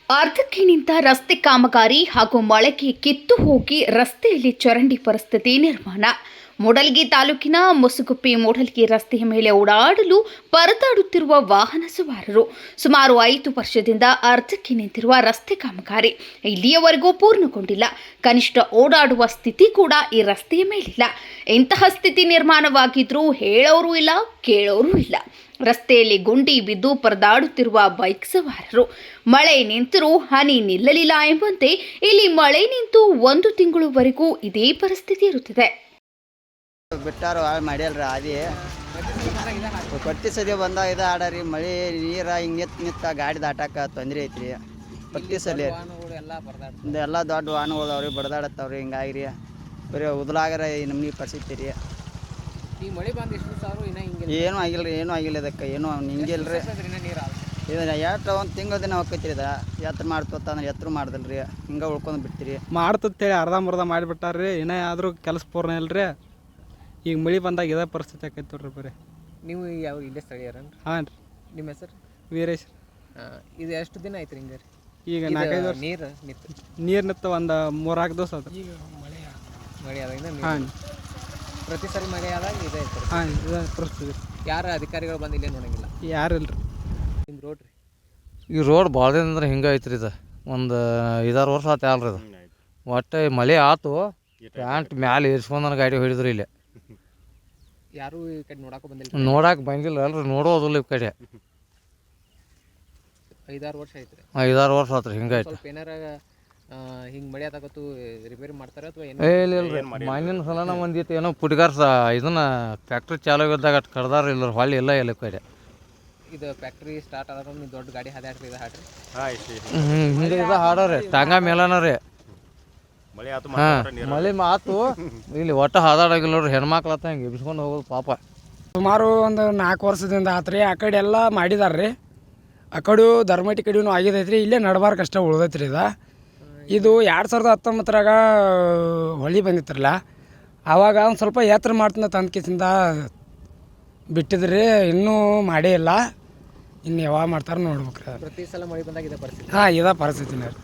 ಅರ್ಧಕ್ಕೆ ನಿಂತ ರಸ್ತೆ ಕಾಮಗಾರಿ ಹಾಗೂ ಮಳೆಗೆ ಕಿತ್ತು ಹೋಗಿ ರಸ್ತೆಯಲ್ಲಿ ಚರಂಡಿ ಪರಿಸ್ಥಿತಿ ನಿರ್ಮಾಣ. ಮೂಡಲಗಿ ತಾಲೂಕಿನ ಮುಸುಗುಪ್ಪಿ ಮೂಡಲಗಿ ರಸ್ತೆಯ ಮೇಲೆ ಓಡಾಡಲು ಪರದಾಡುತ್ತಿರುವ ವಾಹನ ಸವಾರರು. ಸುಮಾರು 5 ವರ್ಷದಿಂದ ಅರ್ಧಕ್ಕೆ ನಿಂತಿರುವ ರಸ್ತೆ ಕಾಮಗಾರಿ ಇಲ್ಲಿಯವರೆಗೂ ಪೂರ್ಣಗೊಂಡಿಲ್ಲ. ಕನಿಷ್ಠ ಓಡಾಡುವ ಸ್ಥಿತಿ ಕೂಡ ಈ ರಸ್ತೆಯ ಮೇಲಿಲ್ಲ. ಇಂತಹ ಸ್ಥಿತಿ ನಿರ್ಮಾಣವಾಗಿದ್ರೂ ಹೇಳೋರು ಇಲ್ಲ, ಕೇಳೋರು ಇಲ್ಲ. ರಸ್ತೆಯಲ್ಲಿ ಗುಂಡಿ ಬಿದ್ದು ಪರದಾಡುತ್ತಿರುವ ಬೈಕ್ ಸವಾರರು. ಮಳೆ ನಿಂತರೂ ಹನಿ ನಿಲ್ಲಲಿಲ್ಲ ಎಂಬಂತೆ ಇಲ್ಲಿ ಮಳೆ ನಿಂತು 1 ತಿಂಗಳವರೆಗೂ ಇದೇ ಪರಿಸ್ಥಿತಿ ಇರುತ್ತದೆ. ಬಿಟ್ಟಾರು ಹಾಳು ಮಾಡ್ಯಲ್ರಿ ಅದೇ ಪಟ್ಟಿ ಸದಿ ಬಂದಾಗ ಇದು ಆಡರಿ ಮಳೆ ನೀರು ಹಿಂಗೆ ನಿಂತ ಗಾಡಿ ದಾಟಾಕ ತೊಂದರೆ ಐತ್ರಿ. ಪಟ್ಟಿ ಸಲಿ ಎಲ್ಲ ದೊಡ್ಡ ವಾಹನಗಳು ಅವ್ರಿಗೆ ಬಡ್ದಾಡತ್ತವ್ರಿ. ಹಿಂಗಾಗಿರಿ ಬರೀ ಉದಲಾಗರ ನಮ್ಗೆ ಪರಿಸ್ಥಿತಿ ರೀ. ಏನೂ ಆಗಿಲ್ಲ ರೀ, ಏನೂ ಆಗಿಲ್ಲ. ಇದಕ್ಕೆ ಏನೂ ಹಿಂಗಿಲ್ರಿ. ಇದನ್ನ ಎಷ್ಟು 1 ತಿಂಗಳ ದಿನ ಹೋಗ್ತೈತ್ರಿ. ಇದು ಎತ್ರ ಮಾಡ್ತಂದ್ರೆ ಎತ್ತರ ಮಾಡ್ದಲ್ರಿ, ಹಿಂಗೆ ಉಳ್ಕೊಂಡು ಬಿಡ್ತೀರಿ. ಮಾಡ್ತೇಳಿ ಅರ್ಧಂಬರ್ಧ ಮಾಡಿಬಿಟ್ಟಾರ್ರಿ. ಇನ್ನೂ ಆದರೂ ಕೆಲಸ ಪೂರ್ಣ ಇಲ್ರಿ. ಈಗ ಮಳೆ ಬಂದಾಗ ಇದೇ ಪರಿಸ್ಥಿತಿ ಆಕೈತೆ ನೋಡ್ರಿ. ಬರೀ ನೀವು ಯಾವ ಇಲ್ಲೇ ಸ್ಥಳೀಯರನ್ರಿ? ಹಾಂ ರೀ. ನಿಮ್ಮ ಹೆಸರು? ವೀರೇಶ್. ಇದು ಎಷ್ಟು ದಿನ ಆಯ್ತು ಹಿಂಗೆ ರೀ? ಈಗ 4-5 ವರ್ಷ ನೀರು ನಿಂತು ಒಂದು 3-4 ದಿವಸ ಅದು. ಈಗ ಮಳೆ ಆದಾಗ ಹಾಂ ಪ್ರತಿ ಸಲ ಮಳೆ ಆದಾಗ ಇದೆ ಐತೆ. ಹಾಂ ಇದೇ ಪರಿಸ್ಥಿತಿ. ಯಾರು ಅಧಿಕಾರಿಗಳು ಬಂದು ಇಲ್ಲೇ ನೋಡಂಗಿಲ್ಲ? ಯಾರು ಇಲ್ರಿ. ನಿಮ್ಮ ರೋಡ್ ರೀ? ಈ ರೋಡ್ ಭಾಳ ದಿನ ಅಂದ್ರೆ ಹಿಂಗೆ ಐತ್ರಿ. ಇದು ಒಂದು 5-6 ವರ್ಷ ಆಯ್ತು ಅಲ್ರಿ. ಇದು ಒಟ್ಟು ಮಳೆ ಆಯ್ತು, ಪ್ಯಾಂಟ್ ಮ್ಯಾಲೆ ಏರ್ಸ್ಕೊಂಡು ಗಾಡಿ ಹೊಡಿದ್ರು. ಇಲ್ಲಿ ಯಾರು ಈ ಕಡೆ ನೋಡಕ್ಕೆ ಬಂದಿಲ್ಲ? ನೋಡಕ್ಕೆ ಬಂದಿಲ್ಲ ಅಲ್ರಿ, ನೋಡೋದಿಲ್ಲ ಈ ಕಡೆ. 5-6 ವರ್ಷ ಐತ್ರಿ. 5-6 ವರ್ಷ ಆಯ್ತು ರೀ. ಹಿಂಗೆ ಆಯ್ತು. ಸ್ವಲ್ಪ ಏನಾರ ಹಿಂಗೆ ಮಳೆ ಆದಾಗತ್ತು ರಿಪೇರಿ ಮಾಡ್ತಾರೆ ಅಥವಾ ಏನು? ಇಲ್ಲ ರೀ, ಮಣ್ಣಿನ ಸಲನ ಒಂದಿತ್ತು ಏನೋ ಪುಟ್ಗಾರ್ಸ ಇದನ್ನ ಫ್ಯಾಕ್ಟ್ರಿ ಚಾಲು ಇದ್ದಾಗ ಅಷ್ಟು ಕಡ್ದಾರ ಇಲ್ಲ ಹೊಳ್ಳಿ ಇಲ್ಲ ಈ ಕಡೆ. ಇದು ಫ್ಯಾಕ್ಟ್ರಿ ಸ್ಟಾರ್ಟ್ ಆದಾಗ ನೀವು ದೊಡ್ಡ ಗಾಡಿ ಹಾದಾಡ್ರಿ ಇದು ಹಾಡ್ರಿ? ಹಿಂಗೆ ಇದು ಹಾಡೋರಿ ಟಾಂಗ ಮೇಲನ ರೀ. ಹಾಂ ಮಳೆ ಆತು ಇಲ್ಲಿ ಒಟ್ಟು ಹಾದಾಡಾಗಿಲ್ಲ ನೋಡ್ರಿ. ಹೆಣ್ಮಕ್ಳು ಆತ ಹಿಂಗೆ ಎಬ್ಸ್ಕೊಂಡು ಹೋಗೋದು ಪಾಪ. ಸುಮಾರು ಒಂದು 4 ವರ್ಷದಿಂದ ಆತ್ರಿ. ಆ ಕಡೆ ಎಲ್ಲ ಮಾಡಿದಾರ್ರಿ. ಆ ಕಡೆ ಧರ್ಮಟಿ ಕಡೆಯೂ ಆಗಿದೈತ್ರಿ. ಇಲ್ಲೇ ನಡ್ಬಾರ್ಕ್ ಅಷ್ಟೇ ಉಳ್ದೈತ್ರಿ. ಇದು 2019ರಾಗ ಹೊಳಿ ಬಂದಿತ್ರಲ್ಲ, ಆವಾಗ ಒಂದು ಸ್ವಲ್ಪ ಎತ್ತರ ಮಾಡ್ತೀನಿ ತಂದ್ಕಿಸಿಂದ ಬಿಟ್ಟಿದ್ರಿ. ಇನ್ನೂ ಮಾಡೇ ಇಲ್ಲ. ಇನ್ನು ಯಾವಾಗ ಮಾಡ್ತಾರೆ ನೋಡ್ಬೇಕ್ರಿ. ಪ್ರತಿ ಸಲ ಮಳೆ ಬಂದಾಗ ಇದೇ ಪರಿಸ್ಥಿತಿ? ಹಾಂ ಇದೇ ಪರಿಸ್ಥಿತಿನೇ ರೀ.